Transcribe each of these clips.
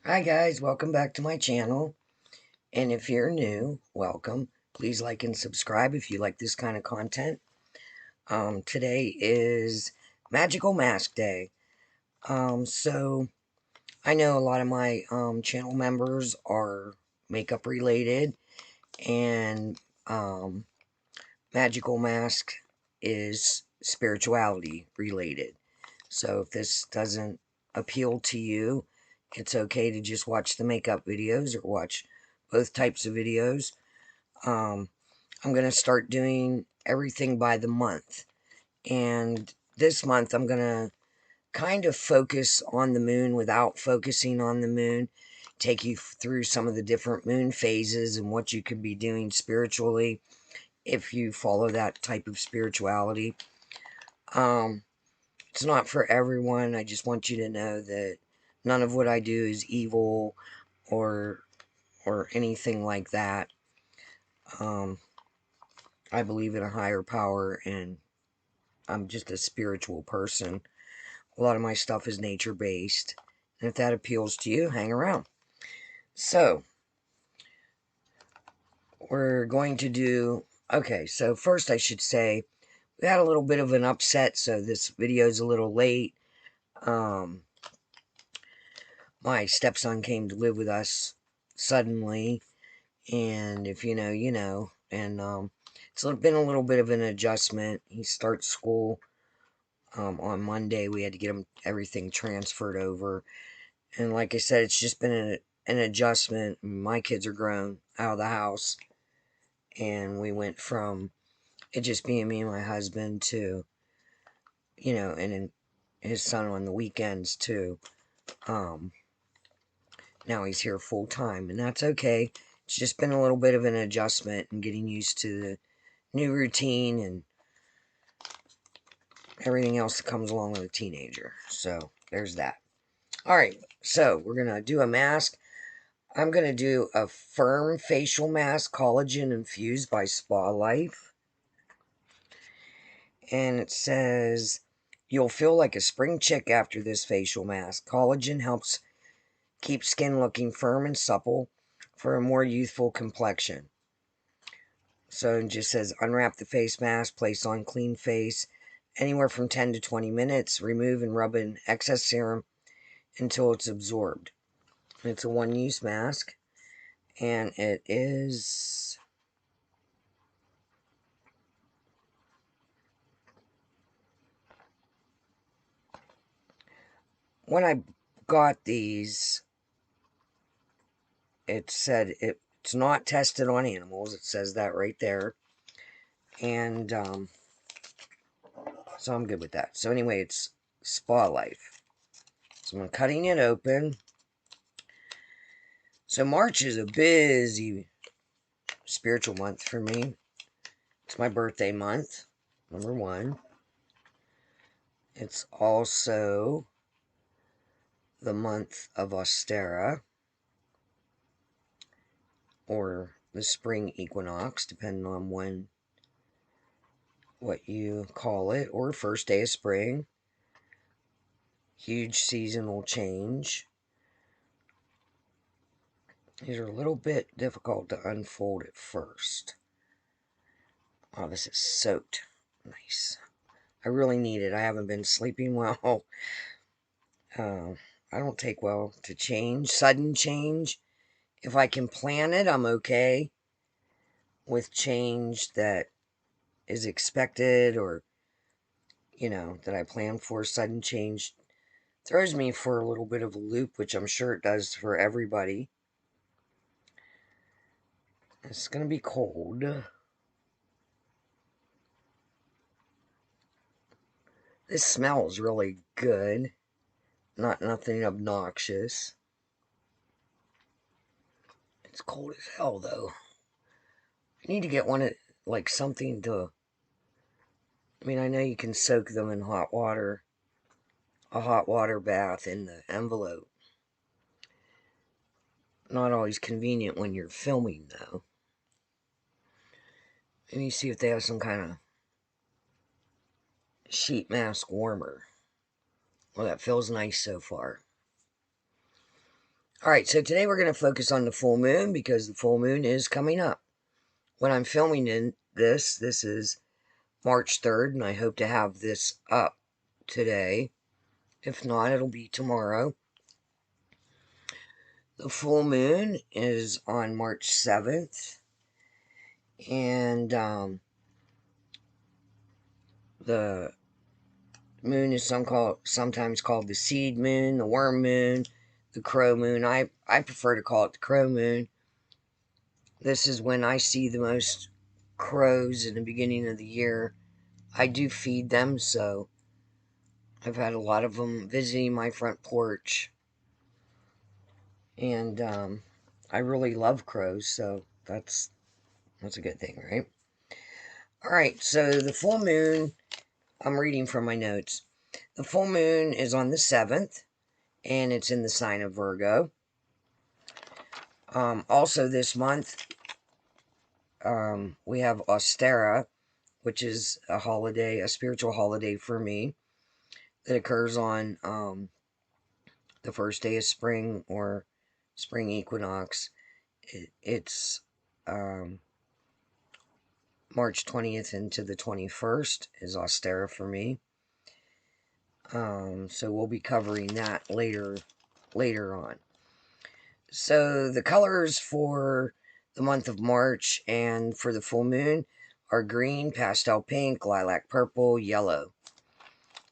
Hi guys, welcome back to my channel. And if you're new, welcome. Please like and subscribe if you like this kind of content. Today is Magical Mask Day. So I know a lot of my channel members are makeup related, and Magical Mask is spirituality related. So if this doesn't appeal to you, it's okay to just watch the makeup videos or watch both types of videos. Um, I'm going to start doing everything by the month. And this month, I'm going to kind of focus on the moon without focusing on the moon. Take you through some of the different moon phases and what you could be doing spiritually if you follow that type of spirituality. Um, it's not for everyone. I just want you to know that none of what I do is evil or anything like that. Um, I believe in a higher power, and I'm just a spiritual person. A lot of my stuff is nature based, and if that appeals to you, hang around. So we're going to do. Okay, so first I should say we had a little bit of an upset, so this video is a little late. Um, my stepson came to live with us suddenly, and if you know, you know. And it's been a little bit of an adjustment. He starts school on Monday. We had to get him everything transferred over, and like I said, it's just been an adjustment. My kids are grown out of the house, and we went from it just being me and my husband to, and his son on the weekends too. Um, Now he's here full time, and that's okay. It's just been a little bit of an adjustment and getting used to the new routine and everything else that comes along with a teenager. So there's that. All right, so we're gonna do a mask. I'm gonna do a firm facial mask, collagen infused by Spa Life, and it says you'll feel like a spring chick after this facial mask. Collagen helps keep skin looking firm and supple for a more youthful complexion. So it just says unwrap the face mask, place on clean face, anywhere from 10 to 20 minutes. Remove and rub in excess serum until it's absorbed. It's a one-use mask, and it is when I got these, it said it's not tested on animals. It says that right there, and so I'm good with that. So anyway, it's Spa Life. So I'm cutting it open. So March is a busy spiritual month for me. It's my birthday month, number one. It's also the month of Ostera, or the spring equinox, depending on what you call it, or first day of spring. Huge seasonal change. These are a little bit difficult to unfold at first. Oh, this is soaked. Nice. I really need it. I haven't been sleeping well. Uh, I don't take well to change, sudden change. If I can plan it, I'm okay. With change that is expected, or, that I plan for, sudden change throws me for a little bit of a loop, which I'm sure it does for everybody. It's going to be cold. This smells really good. Nothing obnoxious. It's cold as hell, though. I need to get one, like something to... I mean, I know you can soak them in hot water. A hot water bath in the envelope. Not always convenient when you're filming, though. Let me see if they have some kind of sheet mask warmer. Well, that feels nice so far. Alright, so today we're going to focus on the full moon because the full moon is coming up. When I'm filming this is March 3rd, and I hope to have this up today. If not, it'll be tomorrow. The full moon is on March 7th, and the moon is sometimes called the seed moon, the worm moon, the crow moon. I prefer to call it the crow moon. This is when I see the most crows in the beginning of the year. I do feed them, so I've had a lot of them visiting my front porch. And I really love crows, so that's a good thing, right? Alright, so the full moon, I'm reading from my notes. The full moon is on the 7th, and it's in the sign of Virgo. Also this month, we have Ostara, which is a holiday, a spiritual holiday for me, that occurs on the first day of spring or spring equinox. It's March 20th into the 21st is Ostara for me. So we'll be covering that later on. So the colors for the month of March and for the full moon are green, pastel pink, lilac purple, yellow.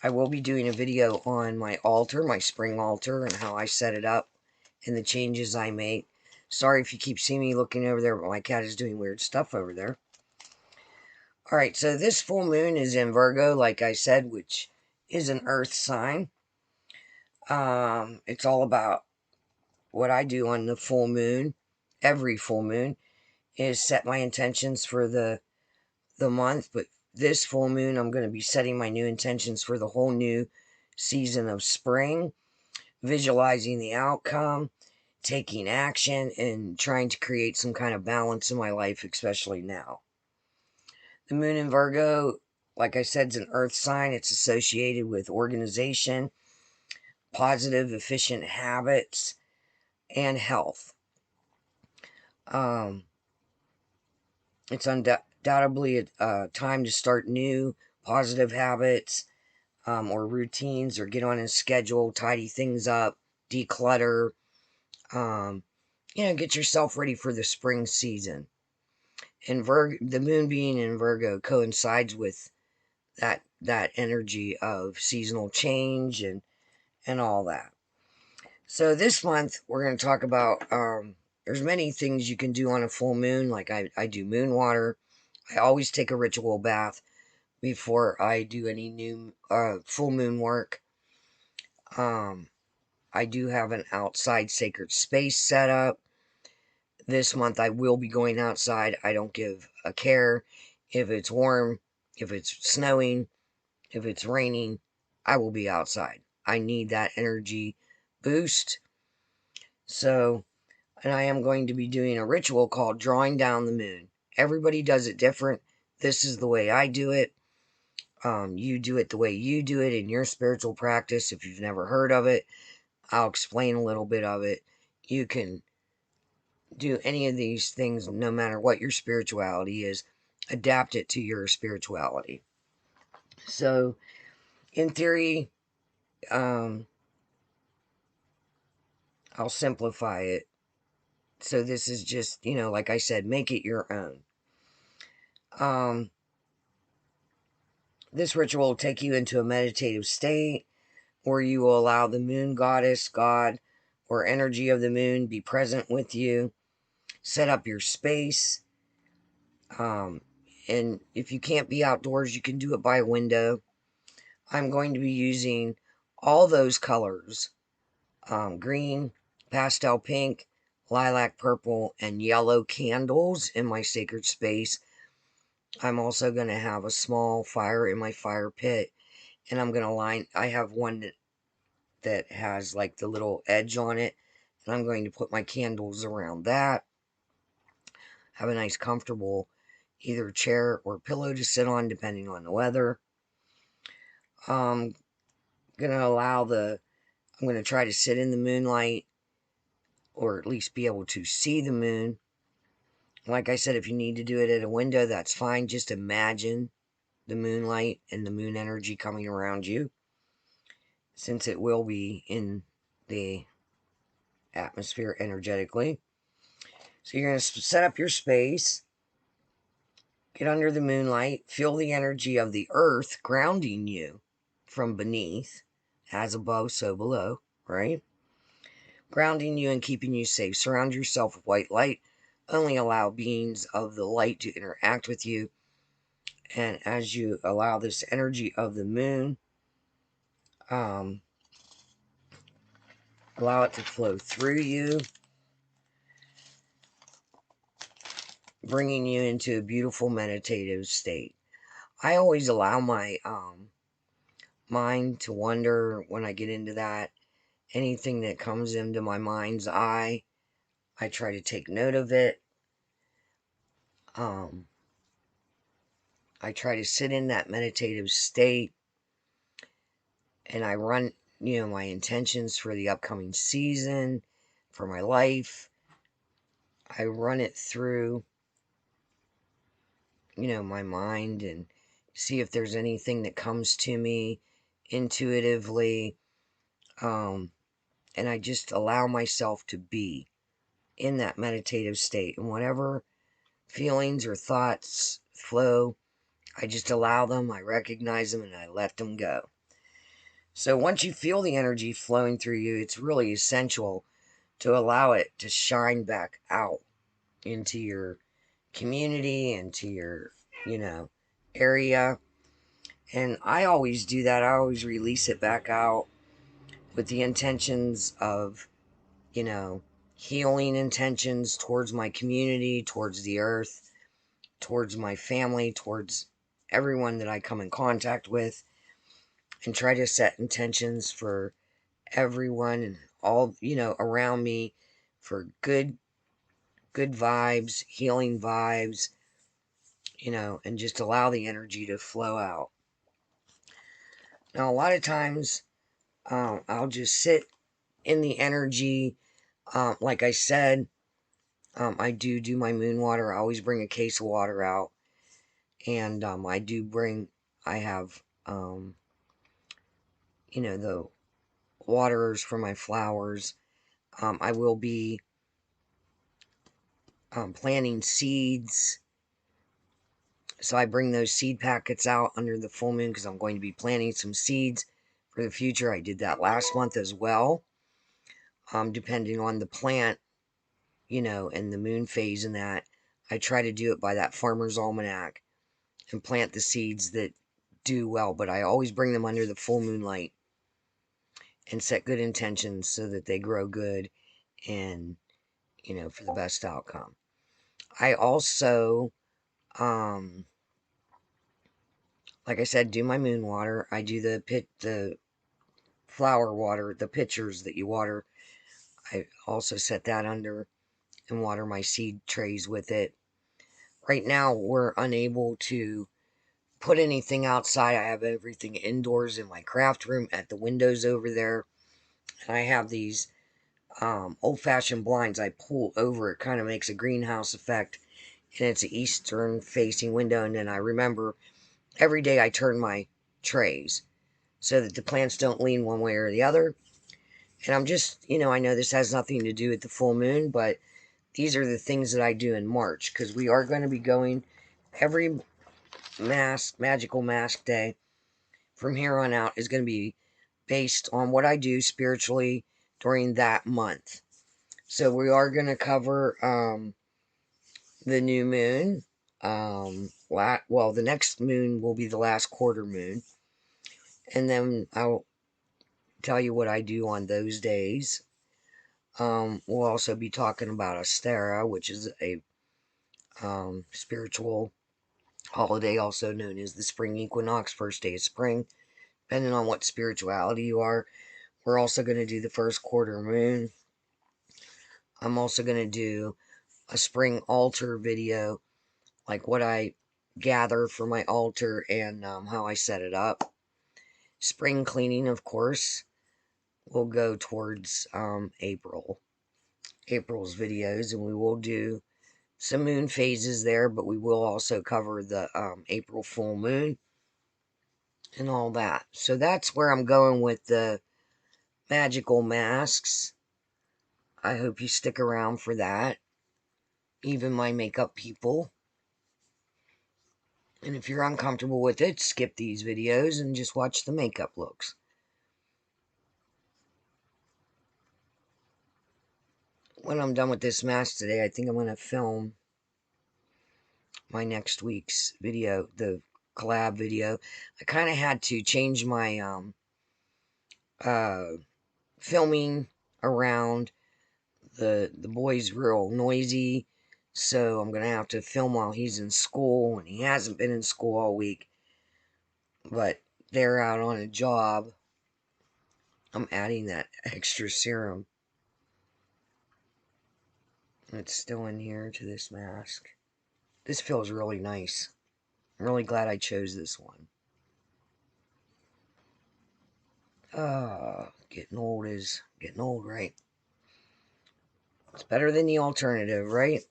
I will be doing a video on my altar, my spring altar, and how I set it up and the changes I make. Sorry if you keep seeing me looking over there, but my cat is doing weird stuff over there. Alright, so this full moon is in Virgo, like I said, which is an earth sign. It's all about what I do on the full moon, every full moon, is set my intentions for the month. But this full moon, I'm going to be setting my new intentions for the whole new season of spring, visualizing the outcome, taking action, and trying to create some kind of balance in my life, especially now. The moon in Virgo, like I said, is an earth sign. It's associated with organization, positive, efficient habits, and health. It's undoubtedly a time to start new positive habits or routines, or get on a schedule, tidy things up, declutter, get yourself ready for the spring season. And the moon being in Virgo coincides with that energy of seasonal change and all that. So this month we're going to talk about there's many things you can do on a full moon. Like I do moon water. I always take a ritual bath before I do any new full moon work. I do have an outside sacred space set up. This month I will be going outside. I don't give a care if it's warm, if it's snowing, if it's raining. I will be outside. I need that energy boost. So, and I am going to be doing a ritual called drawing down the moon. Everybody does it different. This is the way I do it. You do it the way you do it in your spiritual practice. If you've never heard of it, I'll explain a little bit of it. You can do any of these things no matter what your spirituality is. Adapt it to your spirituality. So, in theory, I'll simplify it. So this is just, like I said, make it your own. This ritual will take you into a meditative state where you will allow the moon goddess, god, or energy of the moon be present with you. Set up your space. And if you can't be outdoors, you can do it by a window. I'm going to be using all those colors. Green, pastel pink, lilac purple, and yellow candles in my sacred space. I'm also going to have a small fire in my fire pit. And I'm going to I have one that has like the little edge on it. And I'm going to put my candles around that. Have a nice comfortable either chair or pillow to sit on depending on the weather. I'm going to try to sit in the moonlight or at least be able to see the moon. Like I said, if you need to do it at a window, that's fine. Just imagine the moonlight and the moon energy coming around you, since it will be in the atmosphere energetically. So you're going to set up your space, get under the moonlight, feel the energy of the earth grounding you from beneath, as above, so below, right? Grounding you and keeping you safe. Surround yourself with white light. Only allow beings of the light to interact with you. And as you allow this energy of the moon, allow it to flow through you, bringing you into a beautiful meditative state. I always allow my mind to wander when I get into that. Anything that comes into my mind's eye, I try to take note of it. I try to sit in that meditative state, and I run, my intentions for the upcoming season, for my life. I run it through, my mind, and see if there's anything that comes to me intuitively. And I just allow myself to be in that meditative state. And whatever feelings or thoughts flow, I just allow them, I recognize them, and I let them go. So once you feel the energy flowing through you, it's really essential to allow it to shine back out into your community, into your, area. And I always do that. I always release it back out with the intentions of, healing intentions towards my community, towards the earth, towards my family, towards everyone that I come in contact with, and try to set intentions for everyone and all, around me, for good vibes, healing vibes, and just allow the energy to flow out. Now, a lot of times, I'll just sit in the energy. Like I said, I do my moon water. I always bring a case of water out. And I have, the waterers for my flowers. I will be planting seeds. So I bring those seed packets out under the full moon because I'm going to be planting some seeds for the future. I did that last month as well. Depending on the plant, and the moon phase and that, I try to do it by that farmer's almanac and plant the seeds that do well. But I always bring them under the full moonlight and set good intentions so that they grow good and, for the best outcome. I also, like I said, do my moon water. I do the flower water, the pitchers that you water. I also set that under and water my seed trays with it. Right now, we're unable to put anything outside. I have everything indoors in my craft room at the windows over there. And I have these old-fashioned blinds I pull over. It kind of makes a greenhouse effect. And it's an eastern facing window. And then I remember every day I turn my trays so that the plants don't lean one way or the other. And I'm just, I know this has nothing to do with the full moon, but these are the things that I do in March, because we are going to be going every magical mask day from here on out is going to be based on what I do spiritually during that month. So we are going to cover the new moon. The next moon will be the last quarter moon. And then I'll tell you what I do on those days. We'll also be talking about Astera, which is a spiritual holiday, also known as the spring equinox, first day of spring, depending on what spirituality you are. We're also going to do the first quarter moon. I'm also going to do a spring altar video, like what I gather for my altar and how I set it up. Spring cleaning, of course, will go towards April. April's videos, and we will do some moon phases there, but we will also cover the April full moon and all that. So that's where I'm going with the magical masks. I hope you stick around for that. Even my makeup people. And if you're uncomfortable with it, skip these videos and just watch the makeup looks. When I'm done with this mask today, I think I'm going to film my next week's video, the collab video. I kind of had to change my filming around. The boy's real noisy, so I'm gonna have to film while he's in school, and he hasn't been in school all week, but they're out on a job. I'm adding that extra serum. It's still in here to this mask. This feels really nice. I'm really glad I chose this one. Getting old is getting old, right? It's better than the alternative, right?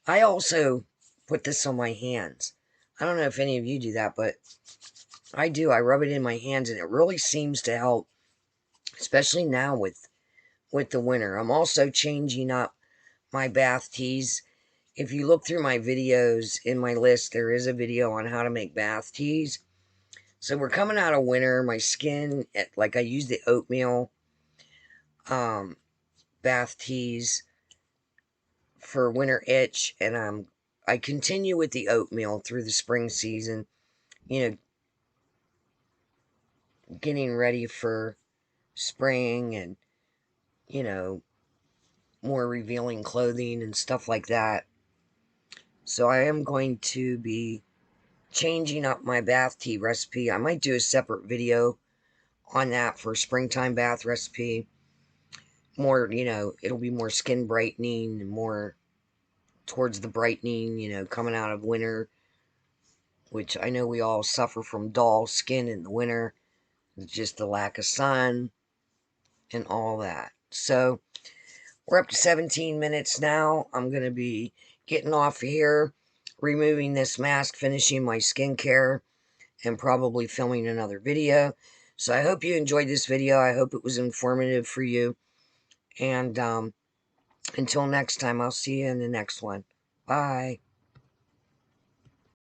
I also put this on my hands. I don't know if any of you do that, but I do. I rub it in my hands, and it really seems to help, especially now with the winter. I'm also changing up my bath teas. If you look through my videos in my list, there is a video on how to make bath teas. So we're coming out of winter. My skin, like I use the oatmeal bath teas for winter itch, and I continue with the oatmeal through the spring season. You know, getting ready for spring and, you know, more revealing clothing and stuff like that. So I am going to be changing up my bath tea recipe. I might do a separate video on that for springtime bath recipe. More, you know, it'll be more skin brightening and more towards the brightening, you know, coming out of winter, which I know we all suffer from dull skin in the winter. It's just the lack of sun and all that. So we're up to 17 minutes now. I'm going to be getting off here, removing this mask, finishing my skincare, and probably filming another video. So I hope you enjoyed this video. I hope it was informative for you. And until next time, I'll see you in the next one. Bye.